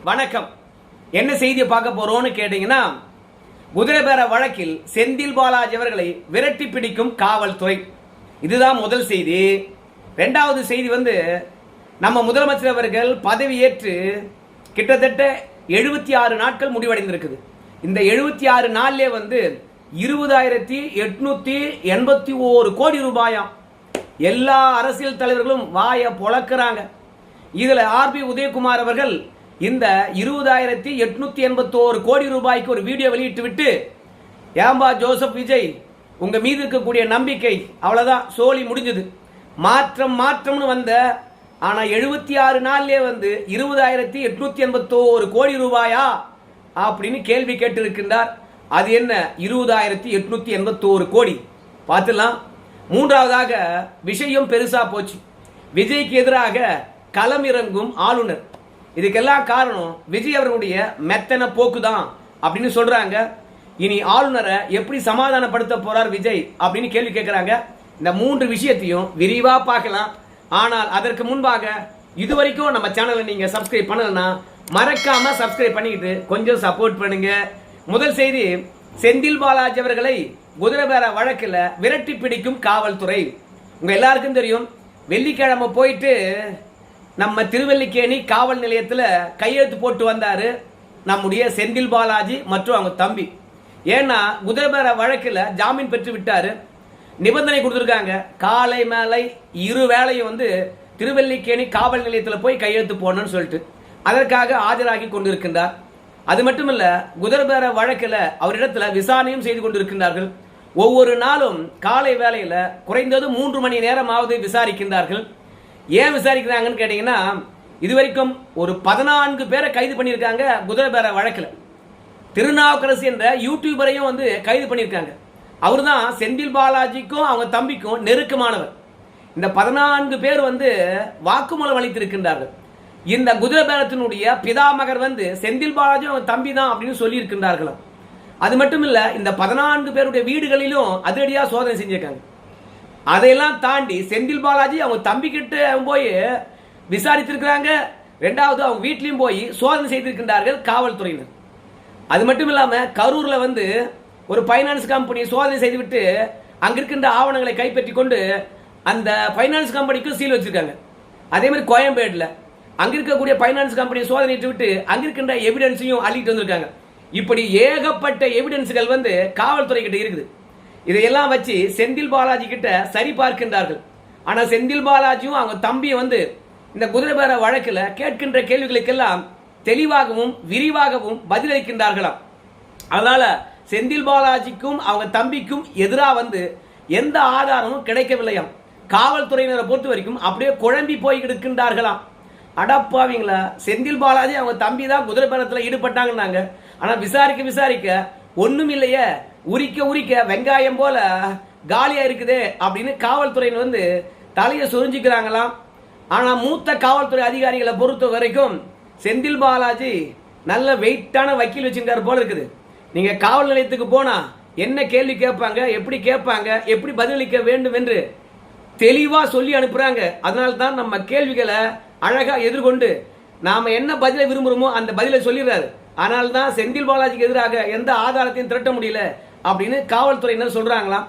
வணக்கம். என்ன செய்தியை பார்க்க போறோம்னு கேட்டீங்கன்னா, குதிரை பேர வழக்கில் செந்தில் பாலாஜி அவர்களை விரட்டி பிடிக்கும் காவல்துறை. இதுதான் முதல் செய்தி. இரண்டாவது செய்தி நம்ம முதலமைச்சர் அவர்கள் பதவியேற்று கிட்டத்தட்ட 76 நாட்கள் முடிவடைந்திருக்குது. இந்த 76 நாள்லே 20,881 கோடி ரூபாயாம். எல்லா அரசியல் தலைவர்களும் வாயை பொளக்குறாங்க. இதுல ஆர்பி உதயகுமார் அவர்கள் இந்த 20,881 கோடி ரூபாய்க்கு ஒரு வீடியோ வெளியிட்டு விட்டு, ஏம்பா ஜோசப் விஜய், உங்க மீது இருக்கக்கூடிய நம்பிக்கை அவ்வளவுதான், சோழி முடிஞ்சது, மாற்றம்னு வந்த, ஆனா 76 நாள்லயே 20,881 கோடி ரூபாயா அப்படின்னு கேள்வி கேட்டு இருக்கின்றார். அது என்ன 20,881 கோடி? பார்த்துலாம். மூன்றாவதாக விஷயம் பெருசா போச்சு. விஜய்க்கு எதிராக களம் இறங்கும் ஆளுநர். இதுக்கெல்லாம் காரணம் விஜய் அவர்களுடைய மெத்தன போக்குதான் அப்படின்னு சொல்றாங்க. இனி ஆளுநரை எப்படி சமாதானப்படுத்த போறார் விஜய் அப்படின்னு கேள்வி கேட்கிறாங்க. இந்த மூன்று விஷயத்தையும் விரிவா பார்க்கலாம். ஆனால் அதற்கு முன்பாக இதுவரைக்கும் நம்ம சேனலை நீங்க சப்ஸ்கிரைப் பண்ணலன்னா மறக்காம சப்ஸ்கிரைப் பண்ணிக்கிட்டு கொஞ்சம் சப்போர்ட் பண்ணுங்க. முதல் செய்தி, செந்தில் பாலாஜி அவர்களை குதிரை பேர வழக்கில் விரட்டி பிடிக்கும் காவல்துறை. உங்க எல்லாருக்கும் தெரியும், வெள்ளிக்கிழமை போயிட்டு நம்ம திருவல்லிக்கேணி காவல் நிலையத்தில் கையெழுத்து போட்டு வந்தாரு நம்முடைய செந்தில் பாலாஜி மற்றும் அவங்க தம்பி. ஏன்னா குதிரை பேர வழக்கில் ஜாமீன் பெற்று விட்டாரு. நிபந்தனை கொடுத்துருக்காங்க, காலை மேலை இரு வேளையும் திருவல்லிக்கேணி காவல் நிலையத்தில் போய் கையெழுத்து போடணும்னு சொல்லிட்டு அதற்காக ஆஜராகி கொண்டிருக்கின்றார். அது மட்டுமல்ல, குதிரை பேர வழக்கில் அவரிடத்துல விசாரணையும் செய்து கொண்டிருக்கின்றார்கள். ஒவ்வொரு நாளும் காலை வேளையில் குறைந்தது 3 மணி நேரமாவது விசாரிக்கின்றார்கள். ஏன் விசாரிக்கிறாங்கன்னு கேட்டீங்கன்னா, இதுவரைக்கும் ஒரு 14 பேரை கைது பண்ணியிருக்காங்க குதிரை பேர வழக்கில். திருநாவுக்கரசு என்ற யூடியூபரையும் கைது பண்ணியிருக்காங்க. அவர் தான் செந்தில் பாலாஜிக்கும் அவங்க தம்பிக்கும் நெருக்கமானவர். இந்த 14 பேர் வாக்குமூலம் அளித்திருக்கின்றார்கள். இந்த குதிரை பேரத்தினுடைய பிதாமகர் செந்தில் பாலாஜி அவங்க தம்பி தான் அப்படின்னு சொல்லி இருக்கின்றார்களாம். அது மட்டும் இல்ல, இந்த 14 பேருடைய வீடுகளிலும் அதிரடியா சோதனை செஞ்சிருக்காங்க. அதையெல்லாம் தாண்டி செந்தில் பாலாஜி அவங்க தம்பி கிட்ட போய் விசாரித்திருக்கிறாங்க. ரெண்டாவது அவங்க வீட்லயும் போய் சோதனை செய்திருக்கின்றார்கள் காவல்துறையினர். அது மட்டும் இல்லாம கரூர்ல ஒரு பைனான்ஸ் கம்பெனி சோதனை செய்துவிட்டு அங்கிருக்கின்ற ஆவணங்களை கைப்பற்றி கொண்டு அந்த பைனான்ஸ் கம்பெனிக்கு சீல் வச்சிருக்காங்க. அதே மாதிரி கோயம்பேடுல அங்க இருக்கக்கூடிய பைனான்ஸ் கம்பெனி சோதனை விட்டு அங்கிருக்கின்ற எவிடன்ஸையும் அள்ளிட்டு வந்திருக்காங்க. இப்படி ஏகப்பட்ட எவிடன்ஸ்கள் காவல்துறை கிட்ட இருக்குது. இதையெல்லாம் வச்சு செந்தில் பாலாஜி கிட்ட சரி பார்க்கின்றார்கள். ஆனா செந்தில் பாலாஜியும் அவங்க தம்பியும் இந்த குதிரை பேர வழக்கில் கேட்கின்ற கேள்விகளுக்கெல்லாம் தெளிவாகவும் விரிவாகவும் பதிலளிக்கின்றார்களாம். அதனால செந்தில் பாலாஜிக்கும் அவங்க தம்பிக்கும் எதிராக எந்த ஆதாரமும் கிடைக்கவில்லையாம். காவல்துறையினரை பொறுத்த வரைக்கும் அப்படியே குழம்பி போய் இருக்கின்றார்களாம். அடப்பாவீங்களா, செந்தில் பாலாஜி அவங்க தம்பி தான் குதிரை பேரத்தில் ஈடுபட்டாங்கன்னாங்க. ஆனா விசாரிக்க ஒண்ணும் இல்லையே, உரிக்க வெங்காயம் போல காலியா இருக்குதே அப்படின்னு காவல்துறையினர் தலையை சொரிஞ்சுக்கிறாங்களாம். ஆனா மூத்த காவல்துறை அதிகாரிகளை பொறுத்த வரைக்கும் செந்தில் பாலாஜி நல்ல வெயிட்டான வக்கீல் வச்சிருக்காரு போல இருக்குது. நீங்க காவல் நிலையத்துக்கு போனா என்ன கேள்வி கேட்பாங்க, எப்படி கேட்பாங்க, எப்படி பதிலளிக்க வேண்டும் என்று தெளிவா சொல்லி அனுப்புறாங்க. அதனால தான் நம்ம கேள்விகளை அழகா எதிர்கொண்டு நாம என்ன பதிலை விரும்புறோமோ அந்த பதிலை சொல்லிடுறாரு. ஆனால் தான் செந்தில் பாலாஜிக்கு எதிராக எந்த ஆதாரத்தையும் திரட்ட முடியல அப்படின்னு காவல்துறையினர் சொல்றாங்களாம்.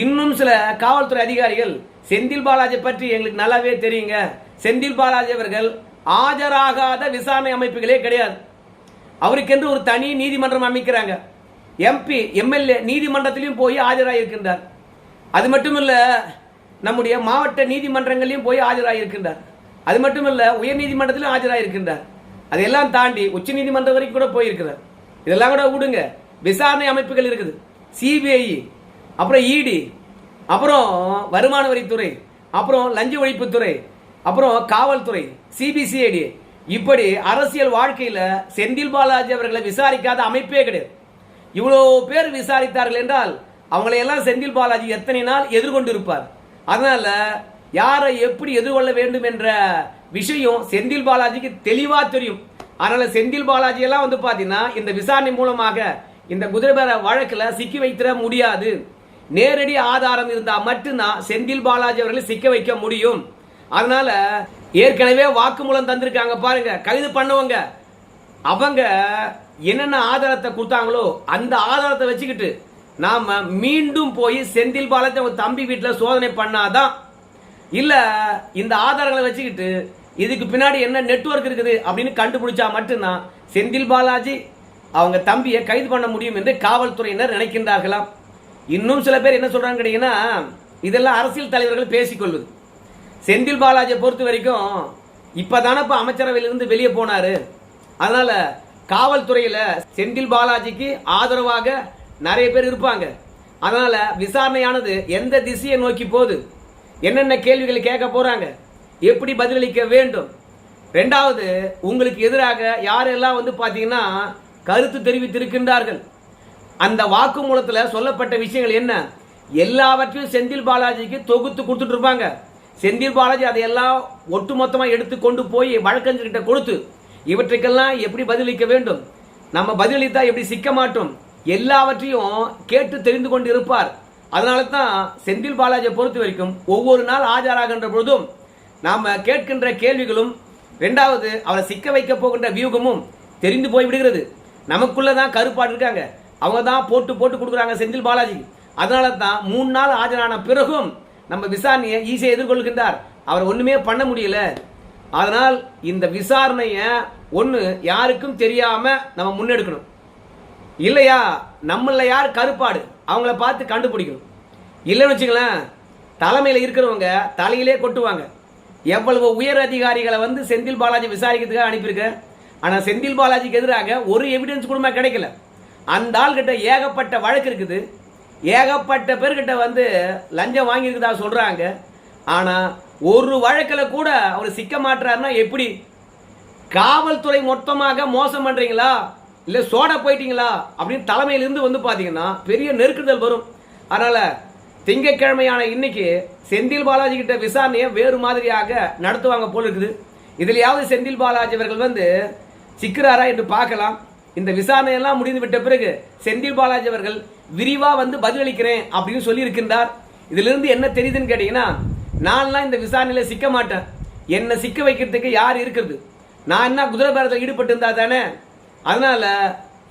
இன்னும் சில காவல்துறை அதிகாரிகள், செந்தில் பாலாஜி பற்றி எங்களுக்கு நல்லாவே தெரியுங்க, செந்தில் பாலாஜி அவர்கள் ஆஜராகாத விசாரணை அமைப்புகளே கிடையாது, அவருக்கென்று ஒரு தனி நீதிமன்றம் அமைக்கிறாங்க, எம்பி எம்எல்ஏ நீதிமன்றத்திலையும் போய் ஆஜராகிருக்கின்றார். அது மட்டுமல்ல, நம்முடைய மாவட்ட நீதிமன்றங்களையும் போய் ஆஜராகிருக்கின்றார். அது மட்டுமல்ல, உயர் நீதிமன்றத்திலும் ஆஜராகிருக்கின்றார். அதையெல்லாம் தாண்டி உச்ச நீதிமன்றம் வரைக்கும் கூட போயிருக்கிறார். இதெல்லாம் கூட விடுங்க, விசாரணை அமைப்புகள் இருக்குது, சிபிஐ, அப்புறம் இடி, அப்புறம் வருமான வரித்துறை, அப்புறம் லஞ்ச ஒழிப்புத்துறை, அப்புறம் காவல்துறை, சிபிசிஐடி, இப்படி அரசியல் வாழ்க்கையில செந்தில் பாலாஜி அவர்களை விசாரிக்காத அமைப்பே கிடையாது. இவ்வளோ பேர் விசாரித்தார்கள் என்றால் அவங்களையெல்லாம் செந்தில் பாலாஜி எத்தனை நாள் எதிர்கொண்டு இருப்பார். அதனால யாரை எப்படி எதிர்கொள்ள வேண்டும் என்ற விஷயம் செந்தில் பாலாஜிக்கு தெளிவா தெரியும். அதனால செந்தில் பாலாஜி எல்லாம் பாத்தீங்கன்னா இந்த விசாரணை மூலமாக இந்த குதிரை பேர வழக்கில் சிக்கி வைத்திட முடியாது. நேரடி ஆதாரம் இருந்தா மட்டும்தான் செந்தில் பாலாஜி அவர்களை சிக்க வைக்க முடியும். அதனால ஏற்கனவே வாக்குமூலம் தந்திருக்காங்க பாருங்க, கைது பண்ணவங்க அவங்க என்னென்ன ஆதாரத்தை கொடுத்தாங்களோ அந்த ஆதாரத்தை வச்சுக்கிட்டு நாம மீண்டும் போய் செந்தில் பாலாஜி அவங்க தம்பி வீட்டில் சோதனை பண்ணாதான், இல்ல இந்த ஆதாரங்களை வச்சுக்கிட்டு இதுக்கு பின்னாடி என்ன நெட்வொர்க் இருக்குது அப்படின்னு கண்டுபிடிச்சா மட்டும்தான் செந்தில் பாலாஜி அவங்க தம்பியை கைது பண்ண முடியும் என்று காவல்துறையினர் நினைக்கின்றார்களாம். இன்னும் சில பேர் என்ன சொல்றாங்க கேட்டீங்கன்னா, இதெல்லாம் அரசியல் தலைவர்கள் பேசிக்கொள்வது. செந்தில் பாலாஜியை பொறுத்த வரைக்கும் இப்பதானப்ப அமைச்சரவையிலிருந்து வெளியே போனாரு. அதனால காவல்துறையில செந்தில் பாலாஜிக்கு ஆதரவாக நிறைய பேர் இருப்பாங்க. அதனால விசாரணையானது எந்த திசையை நோக்கி போகுது, என்னென்ன கேள்விகள் கேட்க போறாங்க, எப்படி பதிலளிக்க வேண்டும், ரெண்டாவது உங்களுக்கு எதிராக யாரெல்லாம் பாத்தீங்கன்னா கருத்து தெரிவித்திருக்கின்றார்கள், அந்த வாக்குமூலத்தில் சொல்லப்பட்ட விஷயங்கள் என்ன, எல்லாவற்றையும் செந்தில் பாலாஜிக்கு தொகுத்து கொடுத்துட்டு இருப்பாங்க. செந்தில் பாலாஜி அதையெல்லாம் ஒட்டுமொத்தமாக எடுத்து கொண்டு போய் வழக்கறிஞர்கிட்ட கொடுத்து இவற்றுக்கெல்லாம் எப்படி பதிலளிக்க வேண்டும், நம்ம பதிலளித்தா எப்படி சிக்க மாட்டோம், எல்லாவற்றையும் கேட்டு தெரிந்து கொண்டு இருப்பார். அதனால தான் செந்தில் பாலாஜியை பொறுத்த வரைக்கும் ஒவ்வொரு நாள் ஆஜராகின்ற பொழுதும் நாம கேட்கின்ற கேள்விகளும், ரெண்டாவது அவரை சிக்க வைக்க போகின்ற வியூகமும் தெரிந்து போய் விடுகிறது. நமக்குள்ளதான் கருப்பாடு இருக்காங்க, அவங்க தான் போட்டு போட்டு கொடுக்குறாங்க செந்தில் பாலாஜி. அதனால தான் 3 நாள் ஆஜரான பிறகும் நம்ம விசாரணையை ஈஸியாக எதிர்கொள்கின்றார். அவர் ஒண்ணுமே பண்ண முடியல. அதனால் இந்த விசாரணையை ஒன்று யாருக்கும் தெரியாம நம்ம முன்னெடுக்கணும். இல்லையா நம்மள யார் கருப்பாடு அவங்கள பார்த்து கண்டுபிடிக்கணும். இல்லைன்னு வச்சுங்களேன், தலைமையில் இருக்கிறவங்க தலையிலே கொட்டுவாங்க. எவ்வளவு உயர் அதிகாரிகளை செந்தில் பாலாஜி விசாரிக்கிறதுக்காக அனுப்பியிருக்க, ஆனால் செந்தில் பாலாஜிக்கு எதிராக ஒரு எவிடன்ஸ் கூட கிடைக்கல. அந்த ஆள் கிட்ட ஏகப்பட்ட வழக்கு இருக்குது, ஏகப்பட்ட பேர்கிட்ட லஞ்சம் வாங்கியிருக்குதா சொல்றாங்க. ஆனா ஒரு வழக்கில் கூட அவர் சிக்க மாட்டாருன்னா எப்படி? காவல்துறை மொத்தமாக மோசம் பண்றீங்களா இல்ல சோட போயிட்டீங்களா அப்படின்னு தலைமையிலிருந்து பாத்தீங்கன்னா பெரிய நெருக்குதல் வரும். அதனால திங்கட்கிழமையான இன்னைக்கு செந்தில் பாலாஜி கிட்ட விசாரணையை வேறு மாதிரியாக நடத்துவாங்க போல இருக்குது. இதுலயாவது செந்தில் பாலாஜி அவர்கள் சிக்கிறாரா என்று பார்க்கலாம். இந்த விசாரணையெல்லாம் முடிந்து விட்ட பிறகு செந்தில் பாலாஜி அவர்கள் விரிவா பதிலளிக்கிறேன் அப்படின்னு சொல்லி இருக்கின்றார். இதுல இருந்து என்ன தெரியுதுன்னு கேட்டீங்கன்னா, நான்லாம் இந்த விசாரணையில சிக்க மாட்டேன், என்ன சிக்க வைக்கிறதுக்கு யார் இருக்கிறது, நான் என்ன குதிரை பேரத்தில் ஈடுபட்டு இருந்தா தானே, அதனால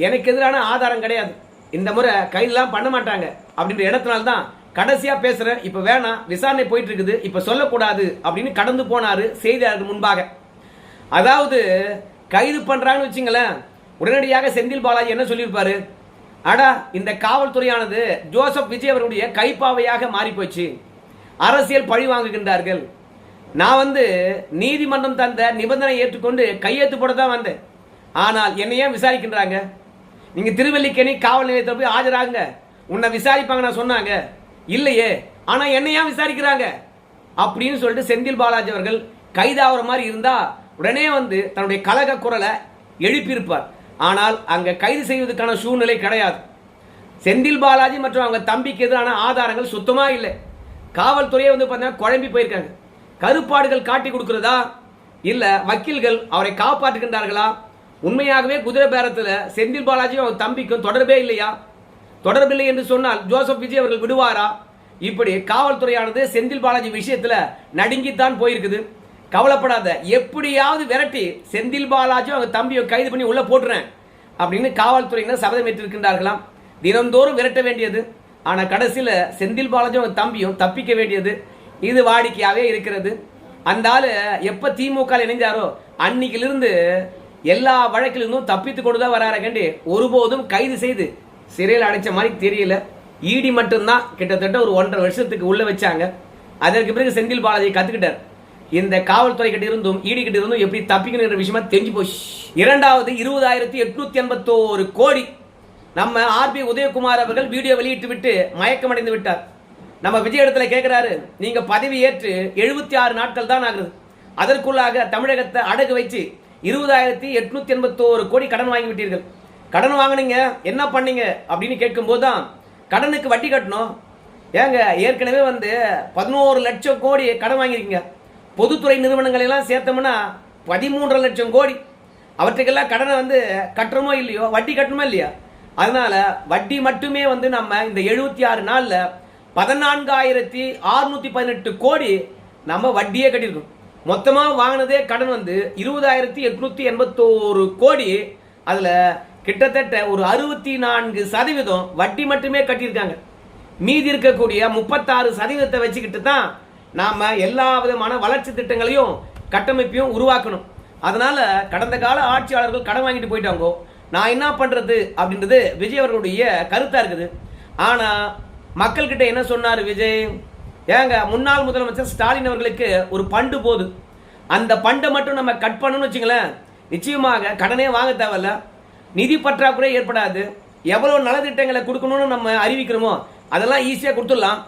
எனக்கு எதிரான ஆதாரம் கிடையாது, இந்த முறை கையெல்லாம் பண்ண மாட்டாங்க அப்படின்ற இடத்தினால்தான் கடைசியா பேசுறேன், இப்ப வேணாம் விசாரணை போயிட்டு இருக்குது, இப்ப சொல்லக்கூடாது அப்படின்னு கடந்து போனாரு செய்தியாளர்கள் முன்பாக. அதாவது கைது பண்றாங்கன்னு வச்சுங்களேன், உடனடியாக செந்தில் பாலாஜி என்ன சொல்லியிருப்பாரு, அடா இந்த காவல்துறையானது ஜோசப் விஜய் அவருடைய கைப்பாவையாக மாறி போச்சு, அரசியல் பழி வாங்குகின்றார்கள், நான் நீதிமன்றம் தந்த நிபந்தனை ஏற்றுக்கொண்டு கையெழுத்து போட தான் வந்தேன், ஆனால் என்னையே விசாரிக்கின்றாங்க, நீங்க திருவல்லிக்கேணி காவல் நிலையத்தில் போய் ஆஜராகுங்க, உன்னை விசாரிப்பாங்க நான் சொன்னாங்க, இல்லையே ஆனா என்னையா விசாரிக்கிறாங்க அப்படின்னு சொல்லிட்டு செந்தில் பாலாஜி அவர்கள் கைதாகிற மாதிரி இருந்தா உடனே தன்னுடைய கலக குரலை எழுப்பியிருப்பார். ஆனால் அங்க கைது செய்வதற்கான சூழ்நிலை கிடையாது. செந்தில் பாலாஜி மற்றும் அவங்க தம்பிக்கு எதிரான ஆதாரங்கள் சுத்தமா இல்லை. காவல்துறையே பார்த்தீங்கன்னா குழம்பி போயிருக்காங்க. கருப்பாடுகள் காட்டி கொடுக்கிறதா இல்ல வக்கீல்கள் அவரை காப்பாற்றுகின்றார்களா, உண்மையாகவே குதிரை பேரத்தில் செந்தில் பாலாஜியும் அவங்க தம்பிக்கும் தொடர்பே இல்லையா, தொடர்பில்லை என்று சொன்னால் ஜோசப் விஜய் அவர்கள் விடுவாரா? இப்படி காவல்துறையானது செந்தில் பாலாஜி விஷயத்துல நடுங்கித்தான் போயிருக்குது. கவலைப்படாத, எப்படியாவது விரட்டி செந்தில் பாலாஜி அவங்க தம்பியை கைது பண்ணி உள்ள போட்டுறேன் அப்படின்னு காவல்துறையினர் சபதம் ஏற்றிருக்கின்றார்களாம். தினந்தோறும் விரட்ட வேண்டியது, ஆனா கடைசியில செந்தில் பாலாஜி அவங்க தம்பியும் தப்பிக்க வேண்டியது, இது வாடிக்கையாவே இருக்கிறது. அந்த ஆளு எப்ப திமுக இணைஞ்சாரோ அன்னைக்கிலிருந்து எல்லா வழக்கிலிருந்தும் தப்பித்து கொண்டுதான் வராரு கண்டி, ஒருபோதும் கைது செய்து சிறையில் அடைச்ச மாதிரி தெரியல. ஈடி மட்டும்தான் கிட்டத்தட்ட ஒரு 1.5 வருஷத்துக்கு உள்ள வச்சாங்க. அதற்கு பிறகு செந்தில் பாலாஜி கத்துக்கிட்டார், இந்த காவல்துறை கிட்ட இருந்தும் ஈடி கிட்ட இருந்தும் எப்படி தப்பிக்கணுன்ற விஷயமா தெரிஞ்சு போச்சு. இரண்டாவது 20,881 கோடி நம்ம ஆர்பி உதயகுமார் அவர்கள் வீடியோ வெளியிட்டு விட்டு மயக்கமடைந்து விட்டார். நம்ம விஜய் இடத்துல கேட்கிறாரு, நீங்க பதவி ஏற்று 76 நாட்கள் தான் ஆகுது, அதற்குள்ளாக தமிழகத்தை அடகு வச்சு 20,881 கோடி கடன் வாங்கி விட்டீர்கள், கடன் வாங்கினீங்க என்ன பண்ணீங்க அப்படின்னு கேட்கும் போதுதான் கடனுக்கு வட்டி கட்டணும். ஏங்க ஏற்கனவே 11 லட்சம் கோடி கடன் வாங்கியிருக்கீங்க, பொதுத்துறை நிறுவனங்கள் எல்லாம் சேர்த்தோம்னா 13 லட்சம் கோடி, அவற்றுக்கெல்லாம் கடனை கட்டுறமோ இல்லையோ வட்டி கட்டணுமா இல்லையா? அதனால வட்டி மட்டுமே நம்ம இந்த 76 நாள்ல 14,618 கோடி நம்ம வட்டியே கட்டியிருக்கோம். மொத்தமா வாங்கினதே கடன் 20,881 கோடி அதுல கிட்டத்தட்ட ஒரு 64% வட்டி மட்டுமே கட்டியிருக்காங்க. மீதி இருக்கக்கூடிய 36% வச்சுக்கிட்டு தான் நாம எல்லா விதமான வளர்ச்சி திட்டங்களையும் கட்டமைப்பையும் உருவாக்கணும். அதனால கடந்த கால ஆட்சியாளர்கள் கடன் வாங்கிட்டு போயிட்டாங்க, நான் என்ன பண்றது அப்படின்றது விஜய் அவர்களுடைய கருத்தா இருக்குது. ஆனா மக்கள் கிட்ட என்ன சொன்னாரு விஜய்? ஏங்க, முன்னாள் முதலமைச்சர் ஸ்டாலின் அவர்களுக்கு ஒரு பண்டு போது, அந்த பண்டை மட்டும் நம்ம கட் பண்ணணும்னு வச்சுங்களேன், நிச்சயமாக கடனே வாங்க தேவையில்ல, நிதி பற்றாக்குறை ஏற்படாது. எவ்வளவு நலத்திட்டங்களை கொடுக்கணும்னு நம்ம அறிவிக்கிறோமோ அதெல்லாம் ஈஸியாக கொடுத்துடலாம்.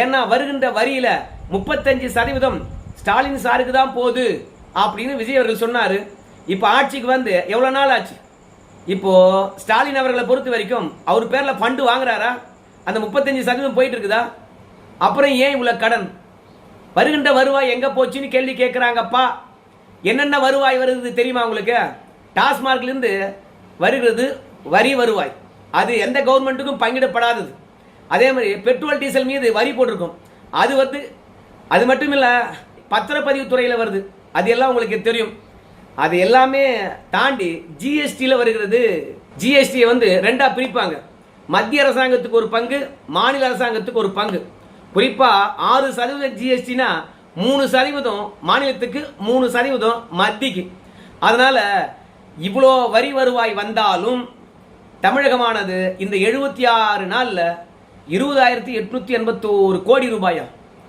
ஏன்னா வருகின்ற வரியில 35% ஸ்டாலின் சாருக்கு தான் போகுது அப்படின்னு விஜய் அவர்கள் சொன்னாரு. இப்போ ஆட்சிக்கு வந்து எவ்வளவு நாள் ஆச்சு? இப்போ ஸ்டாலின் அவர்களை பொறுத்த வரைக்கும் அவர் பேர்ல ஃபண்டு வாங்குறாரா? அந்த 35% போயிட்டு இருக்குதா? அப்புறம் ஏன் இவ்வளவு கடன்? வருகின்ற வருவாய் எங்க போச்சுன்னு கேள்வி கேட்கிறாங்கப்பா. என்னென்ன வருவாய் வருது தெரியுமா உங்களுக்கு? டாஸ்மார்க்ல இருந்து வருகிறது வரி வருவாய், அது எந்த கவர்மெண்ட்டுக்கும் பங்கிடப்படாதது. அதே மாதிரி பெட்ரோல் டீசல் மீது வரி போட்டிருக்கும், அது வந்து அது மட்டும் இல்ல பத்திரப்பதிவு துறையில் வருது, அது எல்லாம் உங்களுக்கு தெரியும். அது எல்லாமே தாண்டி ஜிஎஸ்டியில் வருகிறது. ஜிஎஸ்டியை வந்து ரெண்டா பிரிப்பாங்க. மத்திய அரசாங்கத்துக்கு ஒரு பங்கு, மாநில அரசாங்கத்துக்கு ஒரு பங்கு. குறிப்பா 6% ஜிஎஸ்டினா 3% மாநிலத்துக்கு, 3% மத்திக்கு. அதனால இவ்வளோ வரி வருவாய் வந்தாலும் தமிழகமானது இந்த 76 நாள்ல 20,881 கோடி ரூபாயா?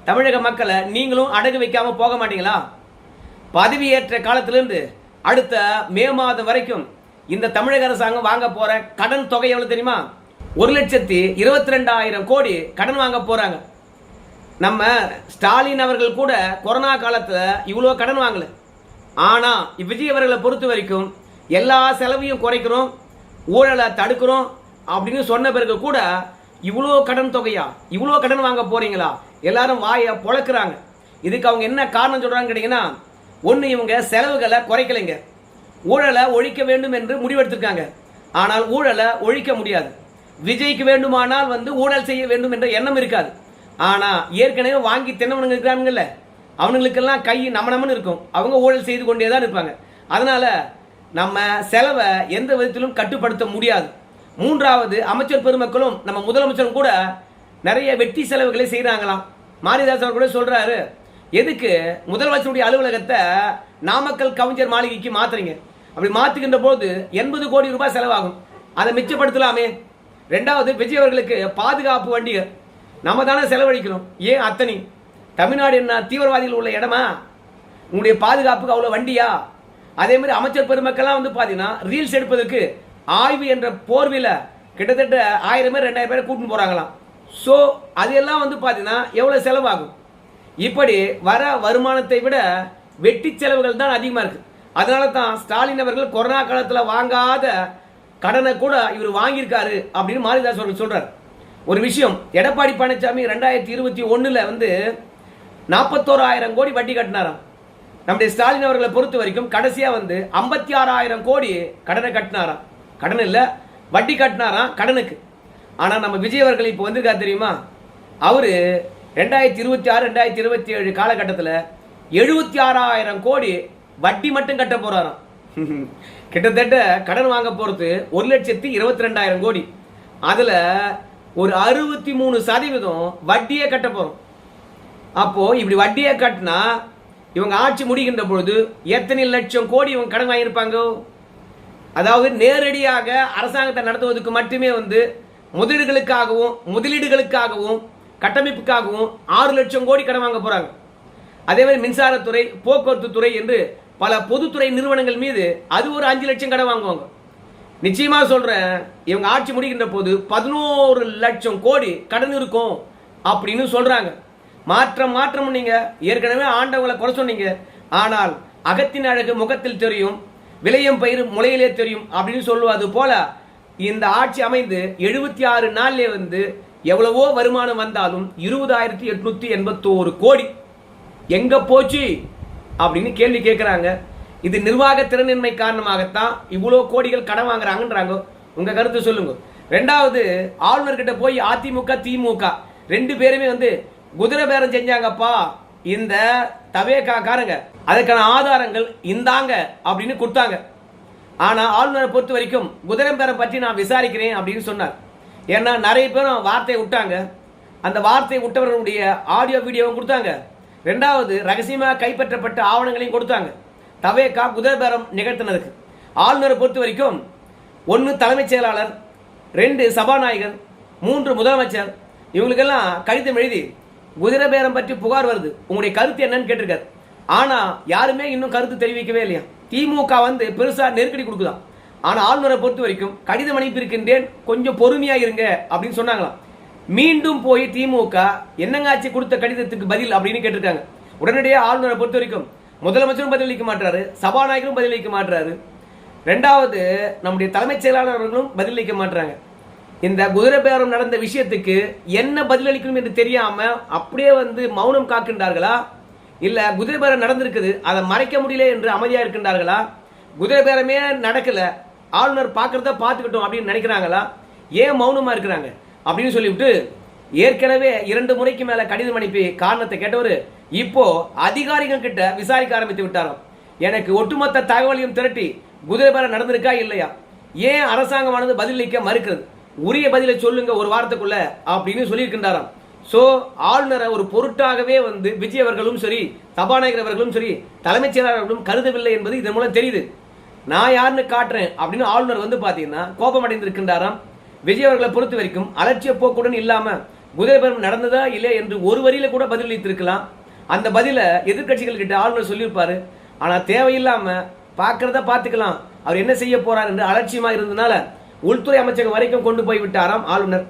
தமிழக மக்களை நீங்களும் அடகு வைக்காம போக மாட்டீங்களா? பதவியேற்ற காலத்திலிருந்து அடுத்த மே மாதம் வரைக்கும் இந்த தமிழக அரசாங்கம் வாங்க போற கடன் தொகை எவ்வளவு தெரியுமா? 1,22,000 கோடி கடன் வாங்க போறாங்க. நம்ம ஸ்டாலின் அவர்கள் கூட கொரோனா காலத்துல இவ்வளவு கடன் வாங்கல. ஆனா விஜய் அவர்களை பொறுத்த வரைக்கும் எல்லா செலவையும் குறைக்கிறோம், ஊழலை தடுக்கிறோம் அப்படின்னு சொன்ன பிறகு கூட இவ்வளோ கடன் தொகையா, இவ்வளோ கடன் வாங்க போறீங்களா? எல்லாரும் வாயை பொழக்கிறாங்க. இதுக்கு அவங்க என்ன காரணம் சொல்றாங்க கேட்டீங்கன்னா, ஒன்று இவங்க செலவுகளை குறைக்கலைங்க, ஊழலை ஒழிக்க வேண்டும் என்று முடிவெடுத்திருக்காங்க. ஆனால் ஊழலை ஒழிக்க முடியாது. விஜய்க்கு வேண்டுமானால் வந்து ஊழல் செய்ய வேண்டும் என்ற எண்ணம் இருக்காது. ஆனா ஏற்கனவே வாங்கி தின்னவனுங்க இருக்கிறாங்கல்ல, அவனுங்களுக்கெல்லாம் கை நம்மன்னு இருக்கும், அவங்க ஊழல் செய்து கொண்டே தான் இருப்பாங்க. அதனால நம்ம செலவை எந்த விதத்திலும் கட்டுப்படுத்த முடியாது. மூன்றாவது, அமைச்சர் பெருமக்களும் நம்ம முதலமைச்சரும் கூட நிறைய வெட்டி செலவுகளை செய்யறாங்களாம். மாரிதாஸ் அவர் கூட சொல்றாரு, எதுக்கு முதலமைச்சருடைய அலுவலகத்தை நாமக்கல் கவிஞர் மாளிகைக்கு மாத்துறீங்க? அப்படி மாத்துகின்ற போது 80 கோடி ரூபாய் செலவாகும், அதை மிச்சப்படுத்தலாமே. ரெண்டாவது, விஜய் அவர்களுக்கு பாதுகாப்பு வண்டிகள் நம்ம தானே செலவழிக்கிறோம். ஏன் அத்தனை? தமிழ்நாடு என்ன தீவிரவாதிகள் உள்ள இடமா? உங்களுடைய பாதுகாப்புக்கு அவ்வளோ வண்டியா? அதே மாதிரி அமைச்சர் பெருமக்கள்லாம் வந்து பார்த்தீங்கன்னா ரீல்ஸ் எடுப்பதற்கு ஆய்வு என்ற போர்வில கிட்டத்தட்ட 1000 பேர் 2000 பேரை கூட்டின்னு போறாங்களாம். ஸோ அதெல்லாம் வந்து பார்த்தீங்கன்னா எவ்வளோ செலவாகும்? இப்படி வர வருமானத்தை விட வெட்டி செலவுகள் தான் அதிகமாக இருக்கு. அதனால தான் ஸ்டாலின் அவர்கள் கொரோனா காலத்தில் வாங்காத கடனை கூட இவர் வாங்கியிருக்காரு அப்படின்னு மாரிதாஸ் அவர்கள் சொல்றாரு. ஒரு விஷயம், எடப்பாடி பழனிசாமி 2021 வந்து 41,000 கோடி வட்டி கட்டினாராம். நம்முடைய ஸ்டாலின் அவர்களை பொறுத்த வரைக்கும் கடைசியா வந்து 56,000 கோடி கடனை கட்டினாராம். கடன் இல்ல, வட்டி கட்டினாராம் கடனுக்கு. ஆனா நம்ம விஜய் அவர்கள் இப்போ வந்திருக்கா தெரியுமா? அவரு 2026 2027 காலகட்டத்தில் 76,000 கோடி வட்டி மட்டும் கட்ட போறாராம். கிட்டத்தட்ட கடன் வாங்க போறது 1,22,000 கோடி. அதுல ஒரு 63% வட்டியே கட்ட போறோம். அப்போ இப்படி வட்டியை கட்டினா இவங்க ஆட்சி முடிகின்ற பொழுது எத்தனை லட்சம் கோடி இவங்க கடன் வாங்கியிருப்பாங்க? அதாவது நேரடியாக அரசாங்கத்தை நடத்துவதற்கு மட்டுமே வந்து முதலீடுகளுக்காகவும் கட்டமைப்புக்காகவும் 6 லட்சம் கோடி கடன் வாங்க போறாங்க. அதே மாதிரி மின்சாரத்துறை, போக்குவரத்து துறை என்று பல பொதுத்துறை நிறுவனங்கள் மீது அது ஒரு 5 லட்சம் கடன் வாங்குவாங்க. நிச்சயமா சொல்றேன், இவங்க ஆட்சி முடிகின்ற போது 11 லட்சம் கோடி கடன் இருக்கும் அப்படின்னு சொல்றாங்க. மாற்றம் நீங்க ஏற்கனவே ஆண்டவங்களை குறை சொன்னீங்க, ஆனால் அகத்தின் அழகு முகத்தில் தெரியும், விளையும் பயிர் முளையிலே தெரியும் அப்படின்னு சொல்லுவது போல இந்த ஆட்சி அமைந்து 76 நாள்ல வந்து எவ்வளவோ வருமானம் வந்தாலும் 20,881 கோடி எங்க போச்சு அப்படின்னு கேள்வி கேட்கிறாங்க. இது நிர்வாக திறனின்மை காரணமாகத்தான் இவ்வளோ கோடிகள் கடன் வாங்குறாங்கன்றாங்க. உங்க கருத்து சொல்லுங்க. ரெண்டாவது, ஆளுநர்கிட்ட போய் அதிமுக திமுக 2 பேருமே வந்து குதிரை பேரம் செஞ்சாங்கப்பா இந்த தவேகா காரங்க, அதுக்கான ஆதாரங்கள் இந்தாங்க அப்படின்னு கொடுத்தாங்க. ஆனால் ஆளுநரை பொறுத்த வரைக்கும் குதிரை பேரம் பற்றி நான் விசாரிக்கிறேன் அப்படின்னு சொன்னார். ஏன்னா நிறைய பேரும் வார்த்தையை விட்டாங்க. அந்த வார்த்தையை விட்டவர்களுடைய ஆடியோ வீடியோவும் கொடுத்தாங்க. ரெண்டாவது ரகசியமாக கைப்பற்றப்பட்ட ஆவணங்களையும் கொடுத்தாங்க. தவேகா குதிரை பேரம் நிகழ்த்தினதுக்கு ஆளுநரை பொறுத்த வரைக்கும் 1 தலைமைச் செயலாளர், 2 சபாநாயகர், 3 முதலமைச்சர் இவங்களுக்கெல்லாம் கடிதம் எழுதி குதிரை பேரம் பற்றி புகார் வருது, உங்களுடைய கருத்து என்னன்னு கேட்டிருக்காரு. ஆனா யாருமே இன்னும் கருத்து தெரிவிக்கவே இல்லையா. திமுக வந்து பெருசா நெருக்கடி கொடுக்குதான். ஆனா ஆளுநரை பொறுத்த வரைக்கும் கடிதம் அனுப்பியிருக்கின்றேன், கொஞ்சம் பொறுமையா இருங்க அப்படின்னு சொன்னாங்களாம். மீண்டும் போய் திமுக என்னங்காட்சி கொடுத்த கடிதத்துக்கு பதில் அப்படின்னு கேட்டிருக்காங்க. உடனடியாக ஆளுநரை பொறுத்த வரைக்கும் முதலமைச்சரும் பதிலளிக்க மாட்டாரு, சபாநாயகரும் பதிலளிக்க மாட்டாரு, ரெண்டாவது நம்முடைய தலைமைச் செயலாளர்களும் பதிலளிக்க மாட்டாங்க. இந்த குதிரை பேரம் நடந்த விஷயத்துக்கு என்ன பதிலளிக்கணும் என்று தெரியாம அப்படியே வந்து மௌனம் காக்கின்றார்களா, இல்ல குதிரை பேரம் நடந்திருக்குது அதை மறைக்க முடியல என்று அமைதியா இருக்கின்றார்களா, குதிரை பேரமே நடக்கல ஆளுநர் பார்க்கறத பார்த்துக்கிட்டோம் அப்படின்னு நினைக்கிறாங்களா, ஏன் மௌனமா இருக்கிறாங்க அப்படின்னு சொல்லிவிட்டு ஏற்கனவே 2 முறைக்கு மேல கடிதம் அனுப்பி காரணத்தை கேட்டவர் இப்போ அதிகாரிகள் கிட்ட விசாரிக்க ஆரம்பித்து விட்டாராம். எனக்கு ஒட்டுமொத்த தகவலையும் திரட்டி குதிரை பேரம் நடந்திருக்கா இல்லையா, ஏன் அரசாங்கமானது பதிலளிக்க மறுக்கிறது, உரிய பதிலை சொல்லுங்க ஒரு வாரத்துக்குள்ள அப்படின்னு சொல்லியிருக்கின்றாராம். சோ ஆளுநரை ஒரு பொருட்டாகவே வந்து விஜய் அவர்களும் சரி, சபாநாயகர் அவர்களும் சரி, தலைமைச் செயலாளர்களும் கருதவில்லை என்பது இதன் மூலம் தெரியுது. நான் யாருன்னு காட்டுறேன் அப்படின்னு ஆளுநர் வந்து பாத்தீங்கன்னா கோபமடைந்திருக்கின்றாராம். விஜய் அவர்களை பொறுத்த வரைக்கும் அலட்சிய போக்குடன் இல்லாம குதிரை பேரம் நடந்ததா இல்லையா என்று ஒரு வரியில கூட பதிலளித்திருக்கலாம். அந்த பதில எதிர்கட்சிகள் கிட்ட ஆளுநர் சொல்லியிருப்பாரு. ஆனா தேவையில்லாம பார்க்கறத பார்த்துக்கலாம், அவர் என்ன செய்ய போறார் என்று அலட்சியமா இருந்ததுனால உள்துறை அமைச்சகம் வரைக்கும் கொண்டு போய் விட்டாராம் ஆளுநர்.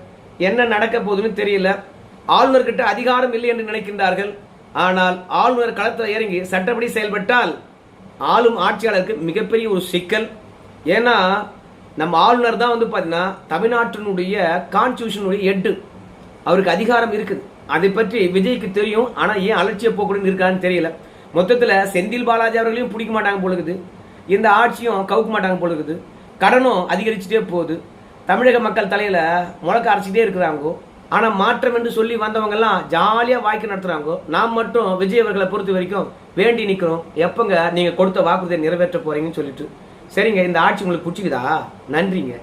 என்ன நடக்க போகுதுன்னு தெரியல. ஆளுநர் கிட்ட அதிகாரம் இல்லை என்று நினைக்கின்றார்கள். ஆனால் ஆளுநர் களத்தில் இறங்கி சட்டப்படி செயல்பட்டால் ஆளும் ஆட்சியாளருக்கு மிகப்பெரிய ஒரு சிக்கல். ஏன்னா நம்ம ஆளுநர் தான் வந்து பார்த்தீங்கன்னா தமிழ்நாட்டினுடைய கான்ஸ்டியூஷனுடைய ஹெட், அவருக்கு அதிகாரம் இருக்குது. அதை பற்றி விஜய்க்கு தெரியும். ஆனால் ஏன் அலட்சிய போக்குடன் இருக்கான்னு தெரியல. மொத்தத்தில் செந்தில் பாலாஜி அவர்களையும் பிடிக்க மாட்டாங்க போலுக்குது, இந்த ஆட்சியும் கவுக்க மாட்டாங்க போலுக்குது, கடனும் அதிகரிச்சுட்டே போகுது, தமிழக மக்கள் தலையில முழக்க அரைச்சிட்டே இருக்கிறாங்க. ஆனால் மாற்றம் என்று சொல்லி வந்தவங்கெல்லாம் ஜாலியாக வாய்க்கு நடத்துகிறாங்க. நாம் மட்டும் விஜய் அவர்களை பொறுத்த வரைக்கும் வேண்டி நிற்கிறோம், எப்பங்க நீங்கள் கொடுத்த வாக்குறுதியை நிறைவேற்ற போறீங்கன்னு சொல்லிட்டு. சரிங்க, இந்த ஆட்சி உங்களுக்கு பிடிச்சிக்குதா? நன்றிங்க.